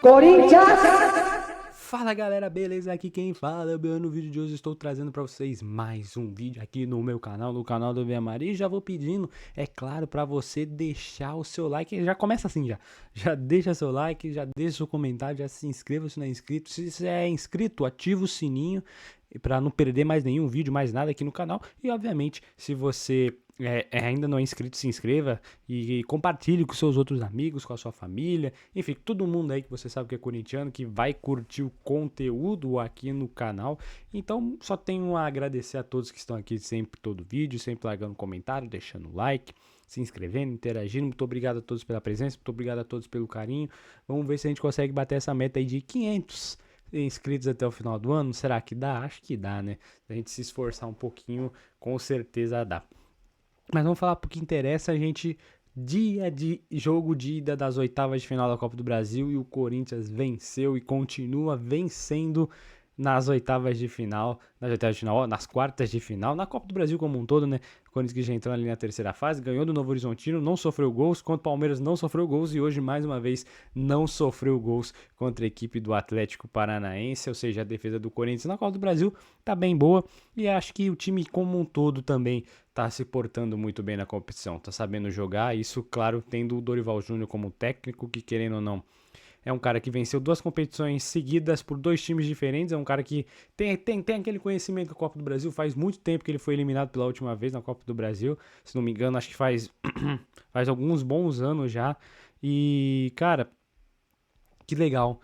Corinthians! Fala galera, beleza? Aqui quem fala é o Biano. No vídeo de hoje estou trazendo para vocês mais um vídeo aqui no meu canal, no canal do Via Maria. E já vou pedindo, é claro, para você deixar o seu like. Já começa assim já deixa seu like, já deixa seu comentário, já se inscreva se não é inscrito. Se você é inscrito, ativa o sininho para não perder mais nenhum vídeo, mais nada aqui no canal. E obviamente, se você ainda não é inscrito, se inscreva e compartilhe com seus outros amigos, com a sua família, enfim, todo mundo aí que você sabe que é corintiano, que vai curtir o conteúdo aqui no canal. Então, só tenho a agradecer a todos que estão aqui sempre, todo vídeo, sempre largando comentário, deixando like, se inscrevendo, interagindo. Muito obrigado a todos pela presença, muito obrigado a todos pelo carinho. Vamos ver se a gente consegue bater essa meta aí de 500 inscritos até o final do ano. Será que dá? Acho que dá, né? Se a gente se esforçar um pouquinho, com certeza dá. Mas vamos falar porque interessa a gente. Dia de jogo de ida das oitavas de final da Copa do Brasil e o Corinthians venceu e continua vencendo nas oitavas de final, nas quartas de final, na Copa do Brasil como um todo, né? O Corinthians que já entrou ali na terceira fase, ganhou do Novo Horizontino, não sofreu gols, contra o Palmeiras não sofreu gols e hoje mais uma vez não sofreu gols contra a equipe do Atlético Paranaense, ou seja, a defesa do Corinthians na Copa do Brasil tá bem boa e acho que o time como um todo também tá se portando muito bem na competição, tá sabendo jogar, isso claro, tendo o Dorival Júnior como técnico, que querendo ou não, é um cara que venceu duas competições seguidas por dois times diferentes. É um cara que tem aquele conhecimento da Copa do Brasil. Faz muito tempo que ele foi eliminado pela última vez na Copa do Brasil. Se não me engano, acho que faz alguns bons anos já. E, cara, que legal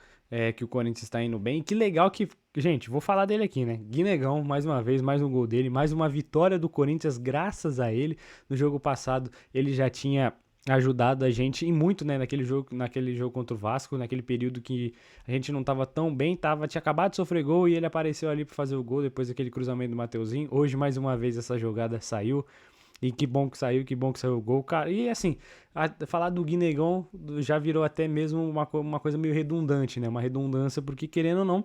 que o Corinthians está indo bem. Que legal que... Gente, vou falar dele aqui, né? Guinegão, mais uma vez, mais um gol dele. Mais uma vitória do Corinthians graças a ele. No jogo passado, ele já tinha ajudado a gente e muito, né, naquele jogo contra o Vasco, naquele período que a gente não tava tão bem, tinha acabado de sofrer gol e ele apareceu ali para fazer o gol depois daquele cruzamento do Mateuzinho. Hoje mais uma vez essa jogada saiu e que bom que saiu o gol, cara. E assim, falar do Guinegão já virou até mesmo uma coisa meio redundante, né, uma redundância, porque querendo ou não,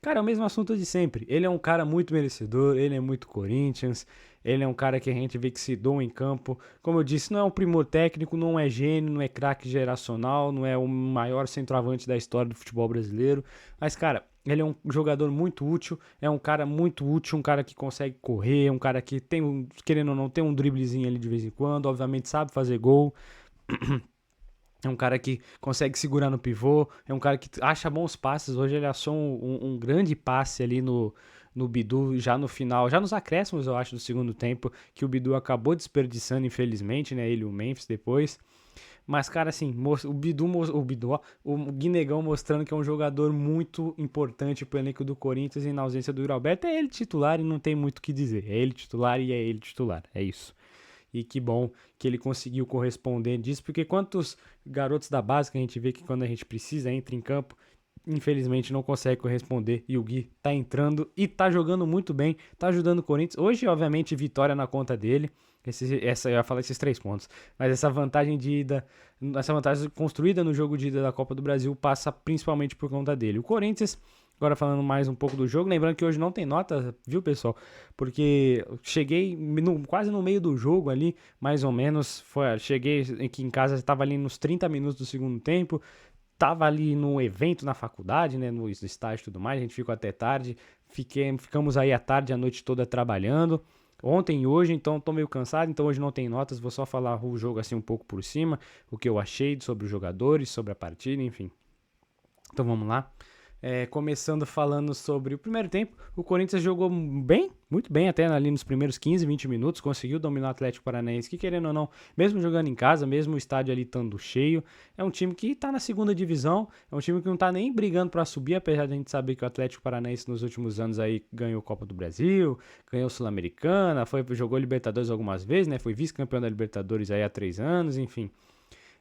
cara, é o mesmo assunto de sempre. Ele é um cara muito merecedor, ele é muito Corinthians, ele é um cara que a gente vê que se doa em campo. Como eu disse, não é um primor técnico, não é gênio, não é craque geracional, não é o maior centroavante da história do futebol brasileiro. Mas, cara, ele é um jogador muito útil, é um cara muito útil, um cara que consegue correr, um cara que tem, querendo ou não, tem um driblezinho ali de vez em quando, obviamente sabe fazer gol. É um cara que consegue segurar no pivô, é um cara que acha bons passes. Hoje ele achou um grande passe ali no Bidu, já no final, já nos acréscimos, eu acho, do segundo tempo, que o Bidu acabou desperdiçando, infelizmente, né? Ele e o Memphis depois. Mas, cara, assim, o Guinegão mostrando que é um jogador muito importante pro elenco do Corinthians e na ausência do Yuri Alberto, é ele titular e não tem muito o que dizer. É ele titular e é ele titular, é isso. E que bom que ele conseguiu corresponder disso, porque quantos garotos da base que a gente vê que quando a gente precisa entra em campo, infelizmente não consegue corresponder, e o Gui tá entrando e tá jogando muito bem, tá ajudando o Corinthians. Hoje, obviamente, vitória na conta dele. Eu ia falar esses 3 pontos, mas essa vantagem essa vantagem construída no jogo de ida da Copa do Brasil passa principalmente por conta dele. O Corinthians, agora falando mais um pouco do jogo, lembrando que hoje não tem nota, viu, pessoal? Porque cheguei quase no meio do jogo ali, mais ou menos. Cheguei aqui em casa, estava ali nos 30 minutos do segundo tempo. Tava ali no evento na faculdade, né, no estágio e tudo mais, a gente ficou até tarde, ficamos aí a tarde, a noite toda trabalhando, ontem e hoje, então tô meio cansado, então hoje não tem notas, vou só falar o jogo assim um pouco por cima, o que eu achei sobre os jogadores, sobre a partida, enfim. Então vamos lá. Começando falando sobre o primeiro tempo, o Corinthians jogou bem, muito bem até ali nos primeiros 15, 20 minutos, conseguiu dominar o Atlético Paranaense, que querendo ou não, mesmo jogando em casa, mesmo o estádio ali estando cheio, é um time que tá na segunda divisão, é um time que não tá nem brigando para subir, apesar de a gente saber que o Atlético Paranaense nos últimos anos aí ganhou Copa do Brasil, ganhou Sul-Americana, jogou Libertadores algumas vezes, né, foi vice-campeão da Libertadores aí há 3 anos, enfim.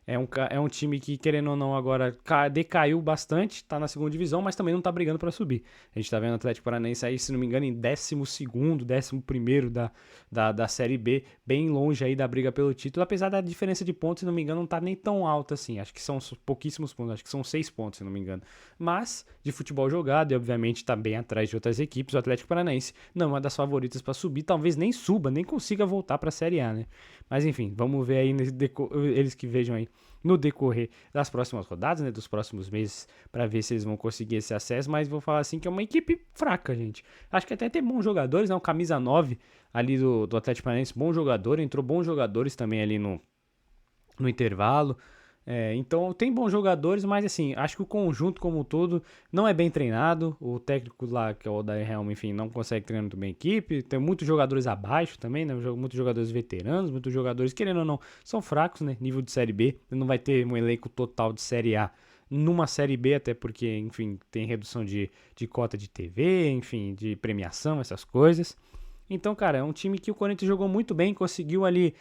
É um time que, querendo ou não, agora decaiu bastante, tá na segunda divisão, mas também não tá brigando para subir. A gente tá vendo o Atlético Paranaense aí, se não me engano, em 12º, 11º da Série B, bem longe aí da briga pelo título, apesar da diferença de pontos, se não me engano, não tá nem tão alta assim. Acho que são pouquíssimos pontos, acho que são 6 pontos, se não me engano. Mas, de futebol jogado, e obviamente tá bem atrás de outras equipes, o Atlético Paranaense não é uma das favoritas para subir, talvez nem suba, nem consiga voltar pra Série A, né? Mas enfim, vamos ver aí, eles que vejam aí no decorrer das próximas rodadas, né, dos próximos meses, para ver se eles vão conseguir esse acesso, mas vou falar assim que é uma equipe fraca, gente. Acho que até tem bons jogadores, né, o camisa 9 ali do Atlético Paranaense, bom jogador, entrou bons jogadores também ali no intervalo. Então tem bons jogadores, mas assim, acho que o conjunto como um todo não é bem treinado. O técnico lá, que é o Odair Helm, enfim, não consegue treinar muito bem a equipe. Tem muitos jogadores abaixo também, né? Muitos jogadores veteranos, muitos jogadores, querendo ou não, são fracos, né? Nível de Série B. Não vai ter um elenco total de Série A numa Série B, até porque, enfim, tem redução de cota de TV, enfim, de premiação, essas coisas. Então, cara, é um time que o Corinthians jogou muito bem, conseguiu ali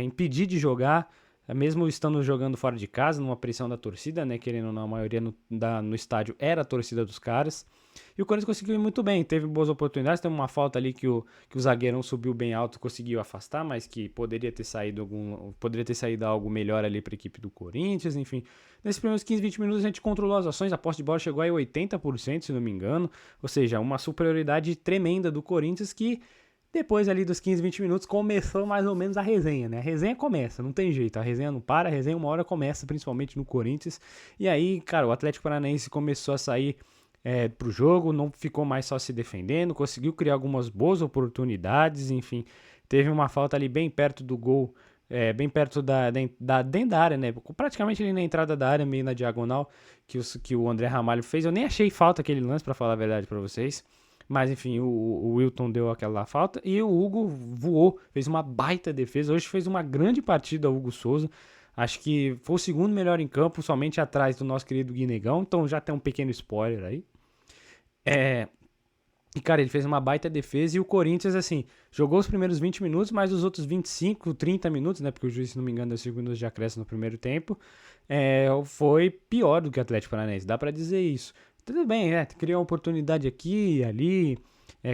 impedir de jogar, mesmo estando jogando fora de casa, numa pressão da torcida, né? Querendo ou não, a maioria no estádio era a torcida dos caras. E o Corinthians conseguiu ir muito bem, teve boas oportunidades, tem uma falta ali que o zagueirão subiu bem alto, conseguiu afastar, mas que poderia ter saído algo melhor ali para a equipe do Corinthians, enfim. Nesses primeiros 15, 20 minutos a gente controlou as ações, a posse de bola chegou a 80%, se não me engano, ou seja, uma superioridade tremenda do Corinthians que depois ali dos 15, 20 minutos começou mais ou menos a resenha, né? A resenha começa, não tem jeito, a resenha não para, a resenha uma hora começa, principalmente no Corinthians. E aí, cara, o Atlético Paranaense começou a sair pro jogo, não ficou mais só se defendendo, conseguiu criar algumas boas oportunidades, enfim. Teve uma falta ali bem perto do gol, bem perto dentro da área, né? Praticamente ali na entrada da área, meio na diagonal, que o André Ramalho fez. Eu nem achei falta aquele lance, pra falar a verdade pra vocês. Mas enfim, o Wilton deu aquela falta e o Hugo voou, fez uma baita defesa. Hoje fez uma grande partida o Hugo Souza. Acho que foi o segundo melhor em campo, somente atrás do nosso querido Guinegão. Então já tem um pequeno spoiler aí. E, cara, ele fez uma baita defesa e o Corinthians, assim, jogou os primeiros 20 minutos, mas os outros 25, 30 minutos, né? Porque o juiz, se não me engano, deu 5 minutos de acréscimo no primeiro tempo. Foi pior do que o Atlético Paranaense, dá pra dizer isso. Tudo bem, criou uma oportunidade aqui e ali,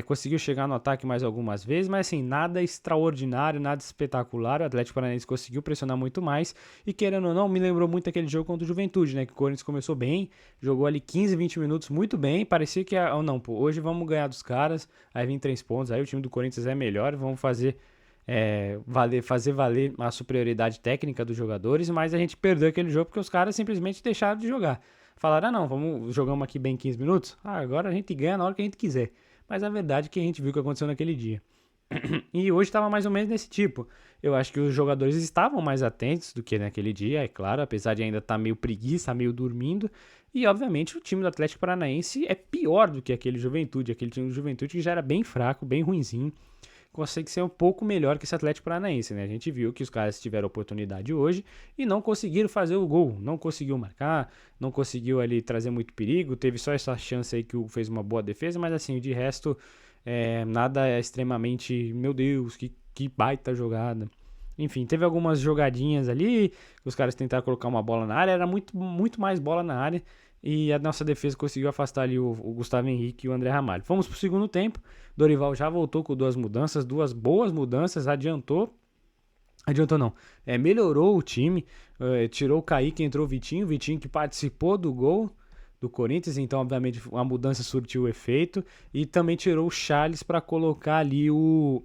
conseguiu chegar no ataque mais algumas vezes, mas assim, nada extraordinário, nada espetacular. O Atlético Paranaense conseguiu pressionar muito mais e, querendo ou não, me lembrou muito aquele jogo contra o Juventude, né? Que o Corinthians começou bem, jogou ali 15, 20 minutos muito bem, parecia que, não, pô, hoje vamos ganhar dos caras, aí vem 3 pontos, aí o time do Corinthians é melhor, vamos fazer valer a superioridade técnica dos jogadores, mas a gente perdeu aquele jogo porque os caras simplesmente deixaram de jogar. Falaram, não, jogamos aqui bem 15 minutos, agora a gente ganha na hora que a gente quiser. Mas a verdade é que a gente viu o que aconteceu naquele dia. E hoje estava mais ou menos desse tipo. Eu acho que os jogadores estavam mais atentos do que naquele dia, é claro, apesar de ainda estar meio preguiça, meio dormindo. E, obviamente, o time do Atlético Paranaense é pior do que aquele time do Juventude que já era bem fraco, bem ruinzinho. Consegue ser um pouco melhor que esse Atlético Paranaense, né? A gente viu que os caras tiveram oportunidade hoje e não conseguiram fazer o gol, não conseguiu marcar, não conseguiu ali trazer muito perigo, teve só essa chance aí que o fez uma boa defesa, mas assim, de resto, nada é extremamente, meu Deus, que baita jogada. Enfim, teve algumas jogadinhas ali, os caras tentaram colocar uma bola na área, era muito, muito mais bola na área, e a nossa defesa conseguiu afastar ali o Gustavo Henrique e o André Ramalho. Fomos pro segundo tempo, Dorival já voltou com duas boas mudanças, adiantou não, melhorou o time, tirou o Kaique, entrou o Vitinho que participou do gol do Corinthians, então obviamente a mudança surtiu o efeito, e também tirou o Charles para colocar ali o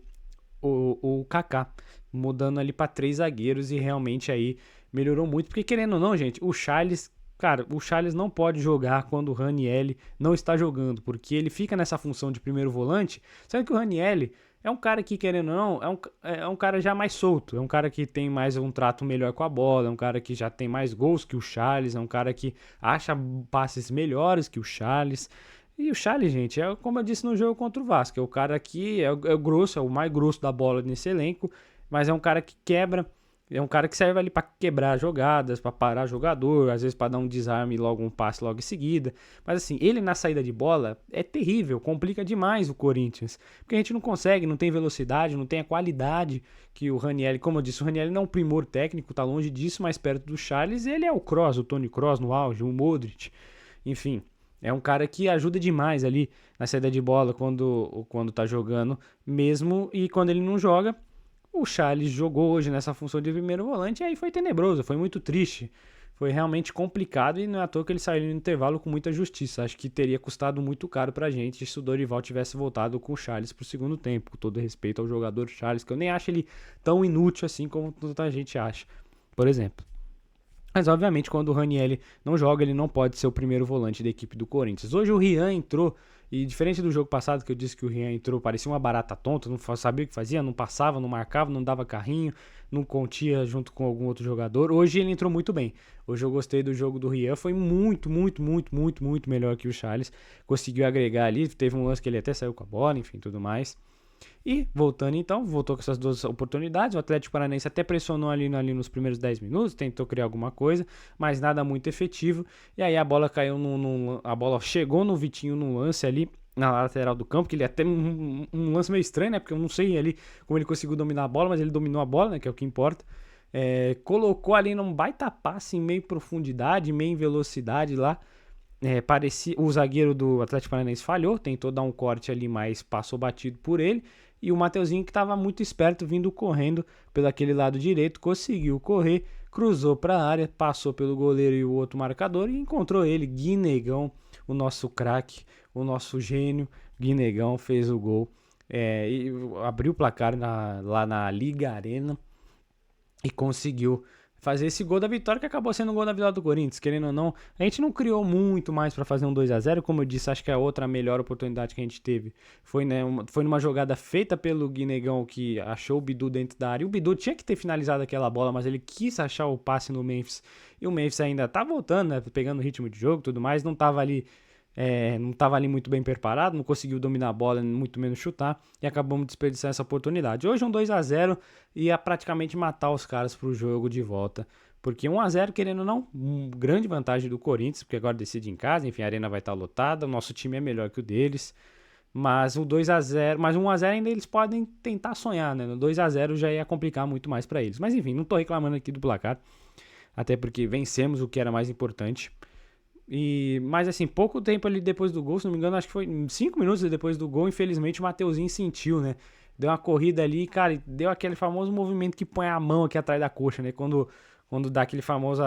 Kaká, mudando ali para 3 zagueiros, e realmente aí melhorou muito, porque querendo ou não, gente, o Charles não pode jogar quando o Ranieri não está jogando, porque ele fica nessa função de primeiro volante, sendo que o Ranieri é um cara que, querendo ou não, é um cara já mais solto, é um cara que tem mais um trato melhor com a bola, é um cara que já tem mais gols que o Charles, é um cara que acha passes melhores que o Charles. E o Charles, gente, como eu disse no jogo contra o Vasco, é o cara que é grosso, é o mais grosso da bola nesse elenco, mas é um cara que quebra. É um cara que serve ali para quebrar jogadas, para parar jogador, às vezes para dar um desarme e logo um passe logo em seguida. Mas assim, ele na saída de bola é terrível, complica demais o Corinthians. Porque a gente não consegue, não tem velocidade, não tem a qualidade que o Ranieri, como eu disse, o Ranieri não é um primor técnico, tá longe disso, mais perto do Charles, ele é o Kroos, o Toni Kroos no auge, o Modric, enfim. É um cara que ajuda demais ali na saída de bola quando tá jogando mesmo, e quando ele não joga, o Charles jogou hoje nessa função de primeiro volante e aí foi tenebroso, foi muito triste. Foi realmente complicado e não é à toa que ele saiu no intervalo com muita justiça. Acho que teria custado muito caro pra gente se o Dorival tivesse voltado com o Charles pro segundo tempo. Com todo respeito ao jogador Charles, que eu nem acho ele tão inútil assim como tanta gente acha, por exemplo. Mas, obviamente, quando o Ranieri não joga, ele não pode ser o primeiro volante da equipe do Corinthians. Hoje o Rian entrou, e diferente do jogo passado, que eu disse que o Rian entrou, parecia uma barata tonta, não sabia o que fazia, não passava, não marcava, não dava carrinho, não contia junto com algum outro jogador. Hoje ele entrou muito bem. Hoje eu gostei do jogo do Rian, foi muito, muito, muito, muito, muito melhor que o Charles. Conseguiu agregar ali, teve um lance que ele até saiu com a bola, enfim, tudo mais. E voltando então, voltou com essas duas oportunidades. O Atlético Paranaense até pressionou ali nos primeiros 10 minutos, tentou criar alguma coisa, mas nada muito efetivo. E aí a bola caiu a bola chegou no Vitinho no lance ali na lateral do campo, que ele até um lance meio estranho, né? Porque eu não sei ali como ele conseguiu dominar a bola, mas ele dominou a bola, né? Que é o que importa. Colocou ali num baita passe em meio profundidade, meio em velocidade lá. Parecia, o zagueiro do Atlético Paranaense falhou, tentou dar um corte ali, mas passou batido por ele. E o Mateuzinho, que estava muito esperto, vindo correndo pelo aquele lado direito, conseguiu correr, cruzou para a área, passou pelo goleiro e o outro marcador e encontrou ele, Guinegão, o nosso craque, o nosso gênio. Guinegão fez o gol, e abriu o placar lá na Liga Arena e conseguiu fazer esse gol da vitória, que acabou sendo o gol da vitória do Corinthians, querendo ou não. A gente não criou muito mais para fazer um 2-0, como eu disse, acho que a outra melhor oportunidade que a gente teve foi, né, foi numa jogada feita pelo Guinegão, que achou o Bidu dentro da área. O Bidu tinha que ter finalizado aquela bola, mas ele quis achar o passe no Memphis, e o Memphis ainda tá voltando, né, pegando o ritmo de jogo e tudo mais, não tava ali muito bem preparado, não conseguiu dominar a bola, muito menos chutar, e acabamos desperdiçando essa oportunidade. Hoje um 2-0 ia praticamente matar os caras pro jogo de volta, porque 1-0, querendo ou não, grande vantagem do Corinthians, porque agora decide em casa, enfim, a arena vai estar lotada, o nosso time é melhor que o deles, mas o 2-0, mas 1-0 ainda eles podem tentar sonhar, né? No 2-0 já ia complicar muito mais para eles. Mas enfim, não tô reclamando aqui do placar, até porque vencemos, o que era mais importante. Mas assim, pouco tempo ali depois do gol, se não me engano, acho que foi 5 minutos depois do gol, infelizmente o Mateuzinho sentiu, né? Deu uma corrida ali, cara, e deu aquele famoso movimento que põe a mão aqui atrás da coxa, né? Quando dá aquele famoso,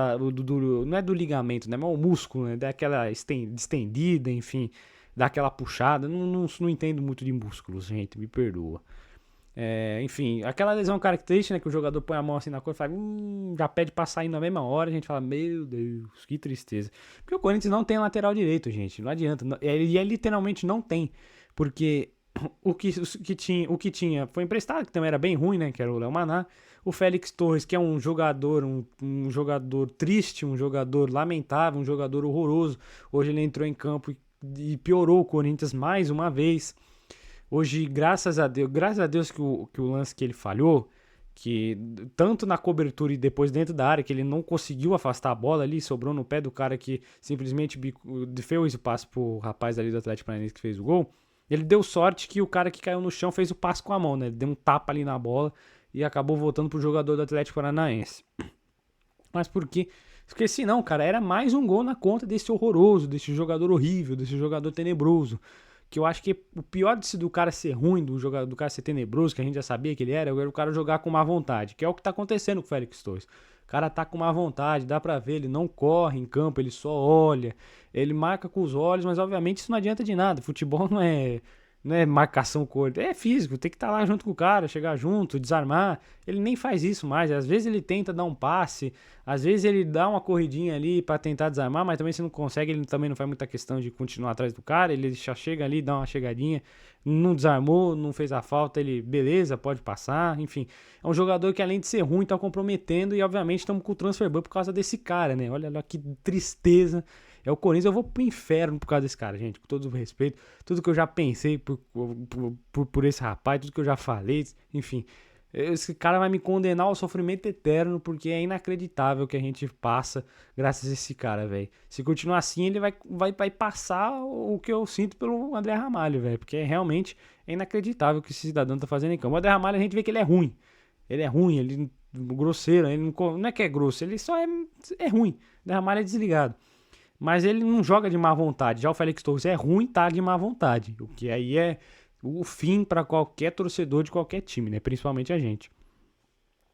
não é do ligamento, né? Mas o músculo, né? Dá aquela estendida, enfim, dá aquela puxada. Não entendo muito de músculos, gente, me perdoa. Enfim, aquela lesão característica, né, que o jogador põe a mão assim na coisa e fala, já pede pra sair na mesma hora, a gente fala, meu Deus, que tristeza. Porque o Corinthians não tem lateral direito, gente, não adianta, ele literalmente não tem, porque o que tinha foi emprestado, que também era bem ruim, né, que era o Léo Maná, o Félix Torres, que é um jogador, um jogador triste, um jogador lamentável, um jogador horroroso, hoje ele entrou em campo e piorou o Corinthians mais uma vez. Hoje, graças a Deus que o lance que ele falhou, que tanto na cobertura e depois dentro da área, que ele não conseguiu afastar a bola ali, sobrou no pé do cara que simplesmente fez o passe pro rapaz ali do Atlético Paranaense que fez o gol. Ele deu sorte que o cara que caiu no chão fez o passe com a mão, né? Ele deu um tapa ali na bola e acabou voltando pro jogador do Atlético Paranaense. Mas por quê? Porque senão, cara, era mais um gol na conta desse horroroso, desse jogador horrível, desse jogador tenebroso. Que eu acho que o pior do cara ser ruim, do cara ser tenebroso, que a gente já sabia que ele era o cara jogar com má vontade, que é o que tá acontecendo com o Félix Torres. O cara tá com má vontade, dá pra ver, ele não corre em campo, ele só olha, ele marca com os olhos, mas obviamente isso não adianta de nada. Futebol não é marcação corta, é físico, tem que estar lá junto com o cara, chegar junto, desarmar. Ele nem faz isso mais, às vezes ele tenta dar um passe, às vezes ele dá uma corridinha ali pra tentar desarmar, mas também se não consegue, ele também não faz muita questão de continuar atrás do cara, ele já chega ali, dá uma chegadinha, não desarmou, não fez a falta, ele, beleza, pode passar, enfim. É um jogador que além de ser ruim, tá comprometendo e obviamente estamos com o transfer ban por causa desse cara, né? Olha lá que tristeza. É o Corinthians, eu vou pro inferno por causa desse cara, gente, com todo o respeito, tudo que eu já pensei por esse rapaz, tudo que eu já falei, enfim, esse cara vai me condenar ao sofrimento eterno, porque é inacreditável que a gente passa graças a esse cara, velho. Se continuar assim, ele vai passar o que eu sinto pelo André Ramalho, velho, porque realmente é inacreditável o que esse cidadão tá fazendo em campo. O André Ramalho a gente vê que ele é ruim, ele grosseiro, ele não é que é grosso, ele só é ruim. O André Ramalho é desligado. Mas ele não joga de má vontade. Já o Félix Torres é ruim, tá de má vontade. O que aí é o fim para qualquer torcedor de qualquer time, né? Principalmente a gente.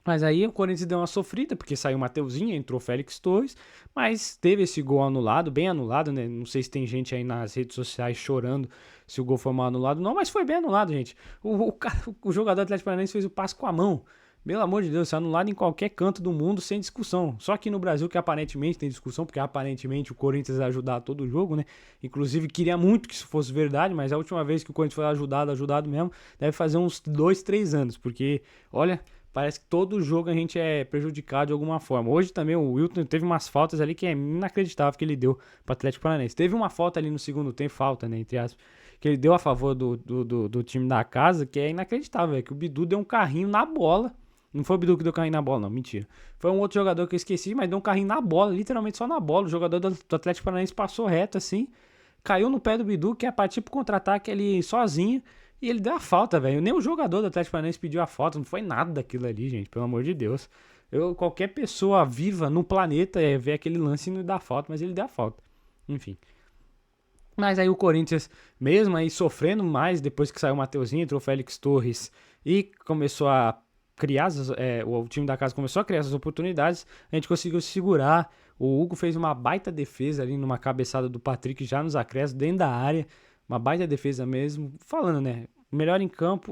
Mas aí o Corinthians deu uma sofrida, porque saiu o Mateuzinho, entrou o Félix Torres, mas teve esse gol anulado, bem anulado, né? Não sei se tem gente aí nas redes sociais chorando se o gol foi mal anulado, não, mas foi bem anulado, gente. O jogador do Atlético Paranaense fez o passe com a mão. Pelo amor de Deus, isso é anulado em qualquer canto do mundo sem discussão. Só que no Brasil que aparentemente tem discussão, porque aparentemente o Corinthians ia ajudar todo o jogo, né? Inclusive queria muito que isso fosse verdade, mas a última vez que o Corinthians foi ajudado mesmo, deve fazer uns 2, 3 anos, porque, olha, parece que todo jogo a gente é prejudicado de alguma forma. Hoje também o Wilton teve umas faltas ali que é inacreditável que ele deu pro Atlético Paranaense. Teve uma falta ali no segundo tempo, falta, né, entre aspas, que ele deu a favor do time da casa, que é inacreditável, é que o Bidu deu um carrinho na bola. Não foi o Bidu que deu carrinho na bola, não, mentira. Foi um outro jogador que eu esqueci, mas deu um carrinho na bola, literalmente só na bola. O jogador do Atlético Paranaense passou reto assim, caiu no pé do Bidu, que ia partir pro contra-ataque ali sozinho, e ele deu a falta, velho. Nem o jogador do Atlético Paranaense pediu a falta, não foi nada daquilo ali, gente, pelo amor de Deus. Qualquer pessoa viva no planeta ver aquele lance e não dar falta, mas ele deu a falta. Enfim. Mas aí o Corinthians, mesmo aí sofrendo mais, depois que saiu o Mateuzinho, entrou o Félix Torres e começou a criar, o time da casa começou a criar essas oportunidades, a gente conseguiu segurar. O Hugo fez uma baita defesa ali numa cabeçada do Patrick já nos acréscimos, dentro da área, uma baita defesa mesmo. Falando, né? O melhor em campo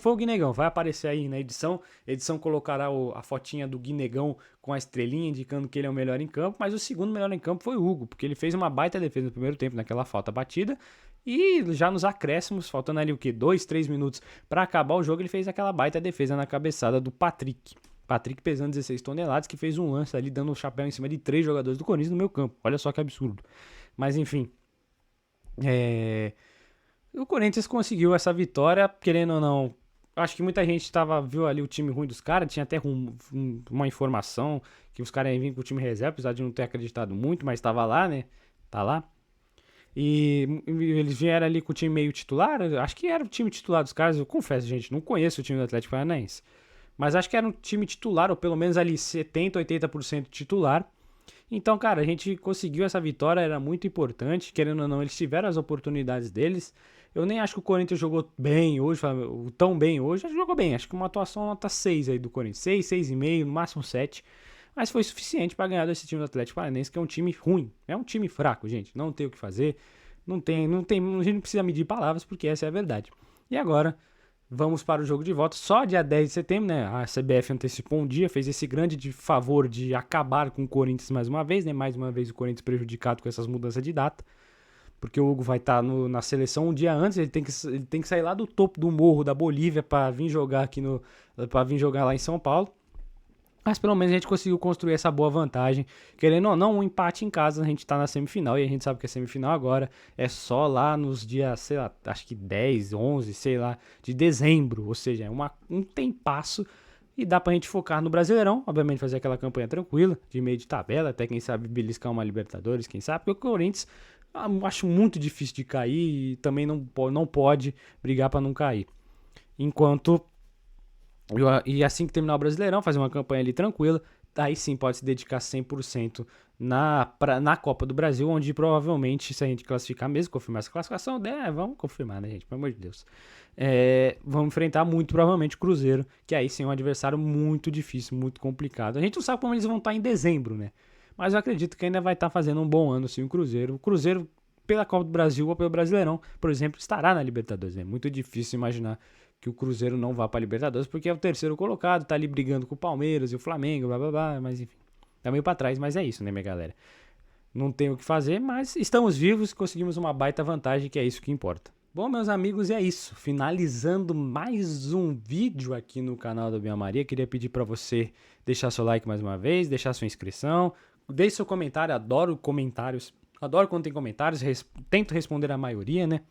foi o Guinegão. Vai aparecer aí na edição. A edição colocará a fotinha do Guinegão com a estrelinha indicando que ele é o melhor em campo. Mas o segundo melhor em campo foi o Hugo, porque ele fez uma baita defesa no primeiro tempo, naquela falta batida. E já nos acréscimos, faltando ali o quê? 2, 3 minutos para acabar o jogo, ele fez aquela baita defesa na cabeçada do Patrick. Patrick pesando 16 toneladas, que fez um lance ali dando o chapéu em cima de 3 jogadores do Corinthians no meu campo. Olha só que absurdo. Mas enfim, o Corinthians conseguiu essa vitória, querendo ou não. Acho que muita gente viu ali o time ruim dos caras. Tinha até uma informação que os caras iam vir com o time reserva, apesar de não ter acreditado muito, mas estava lá, né? Tá lá. E eles vieram ali com o time meio titular. Acho que era o time titular dos caras. Eu confesso, gente, não conheço o time do Atlético Paranaense. Mas acho que era um time titular, ou pelo menos ali 70, 80% titular. Então, cara, a gente conseguiu essa vitória, era muito importante. Querendo ou não, eles tiveram as oportunidades deles. Eu nem acho que o Corinthians jogou bem hoje, tão bem hoje. Acho que jogou bem, acho que uma atuação nota 6 aí do Corinthians. 6, 6,5, no máximo 7. Mas foi suficiente para ganhar desse time do Atlético Paranaense, que é um time ruim. É um time fraco, gente. Não tem o que fazer. A gente não precisa medir palavras, porque essa é a verdade. E agora, vamos para o jogo de volta. Só dia 10 de setembro, né? A CBF antecipou um dia, fez esse grande favor de acabar com o Corinthians mais uma vez, né? Mais uma vez o Corinthians prejudicado com essas mudanças de data. Porque o Hugo vai estar na seleção um dia antes, ele tem que sair lá do topo do morro da Bolívia para vir jogar para vir jogar lá em São Paulo. Mas pelo menos a gente conseguiu construir essa boa vantagem. Querendo ou não, um empate em casa, a gente tá na semifinal. E a gente sabe que a semifinal agora é só lá nos dias, sei lá, acho que 10, 11, sei lá, de dezembro. Ou seja, é um tempasso. E dá pra gente focar no Brasileirão. Obviamente fazer aquela campanha tranquila, de meio de tabela. Até quem sabe beliscar uma Libertadores, quem sabe. Porque o Corinthians, acho muito difícil de cair. E também não pode brigar pra não cair. Enquanto... E assim que terminar o Brasileirão, fazer uma campanha ali tranquila, aí sim pode se dedicar 100% na Copa do Brasil, onde provavelmente, se a gente classificar mesmo, confirmar essa classificação, vamos confirmar, né, gente? Pelo amor de Deus. Vamos enfrentar muito provavelmente o Cruzeiro, que aí sim é um adversário muito difícil, muito complicado. A gente não sabe como eles vão estar em dezembro, né? Mas eu acredito que ainda vai estar fazendo um bom ano, sim, o Cruzeiro. O Cruzeiro, pela Copa do Brasil ou pelo Brasileirão, por exemplo, estará na Libertadores. É muito difícil imaginar que o Cruzeiro não vá para a Libertadores, porque é o terceiro colocado, tá ali brigando com o Palmeiras e o Flamengo, blá blá blá, mas enfim, tá meio para trás, mas é isso, né, minha galera? Não tem o que fazer, mas estamos vivos, conseguimos uma baita vantagem, que é isso que importa. Bom, meus amigos, é isso. Finalizando mais um vídeo aqui no canal da Bia Maria. Queria pedir para você deixar seu like mais uma vez, deixar sua inscrição, deixe seu comentário, adoro comentários, adoro quando tem comentários, tento responder a maioria, né?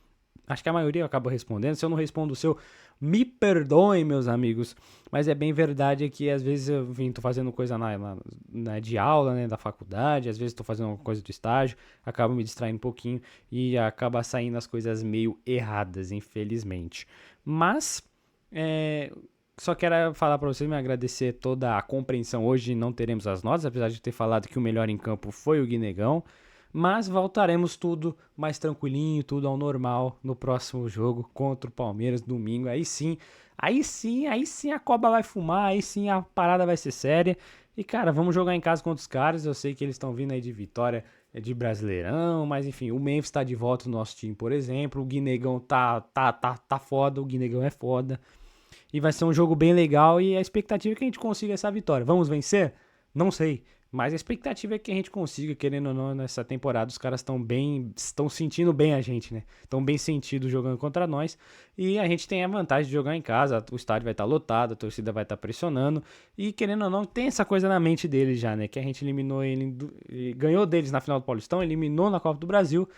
Acho que a maioria eu acabo respondendo. Se eu não respondo o seu, me perdoem, meus amigos. Mas é bem verdade que às vezes eu tô fazendo coisa de aula, né, da faculdade. Às vezes tô fazendo uma coisa de estágio. Acabo me distraindo um pouquinho e acaba saindo as coisas meio erradas, infelizmente. Mas, só quero falar para vocês, me agradecer toda a compreensão. Hoje não teremos as notas, apesar de ter falado que o melhor em campo foi o Guinegão. Mas voltaremos tudo mais tranquilinho, tudo ao normal no próximo jogo contra o Palmeiras, domingo. Aí sim a cobra vai fumar, aí sim a parada vai ser séria. E cara, vamos jogar em casa contra os caras. Eu sei que eles estão vindo aí de vitória de Brasileirão, mas enfim, o Memphis tá de volta no nosso time, por exemplo. O Guinegão tá foda, o Guinegão é foda. e vai ser um jogo bem legal e a expectativa é que a gente consiga essa vitória. Vamos vencer? Não sei. Mas a expectativa é que a gente consiga, querendo ou não, nessa temporada. Os caras estão sentindo bem a gente, né? Estão bem sentidos jogando contra nós. E a gente tem a vantagem de jogar em casa. O estádio vai estar lotado, a torcida vai estar pressionando. E querendo ou não, tem essa coisa na mente deles já, né? Que a gente eliminou ele, ganhou deles na final do Paulistão, eliminou na Copa do Brasil.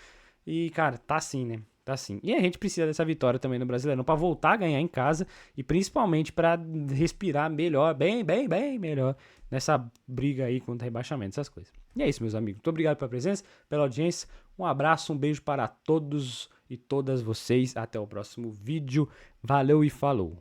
E, cara, tá assim, né? Tá assim. E a gente precisa dessa vitória também no Brasileirão pra voltar a ganhar em casa e principalmente pra respirar melhor, bem melhor nessa briga aí contra rebaixamento, essas coisas. E é isso, meus amigos. Muito obrigado pela presença, pela audiência. Um abraço, um beijo para todos e todas vocês. Até o próximo vídeo. Valeu e falou.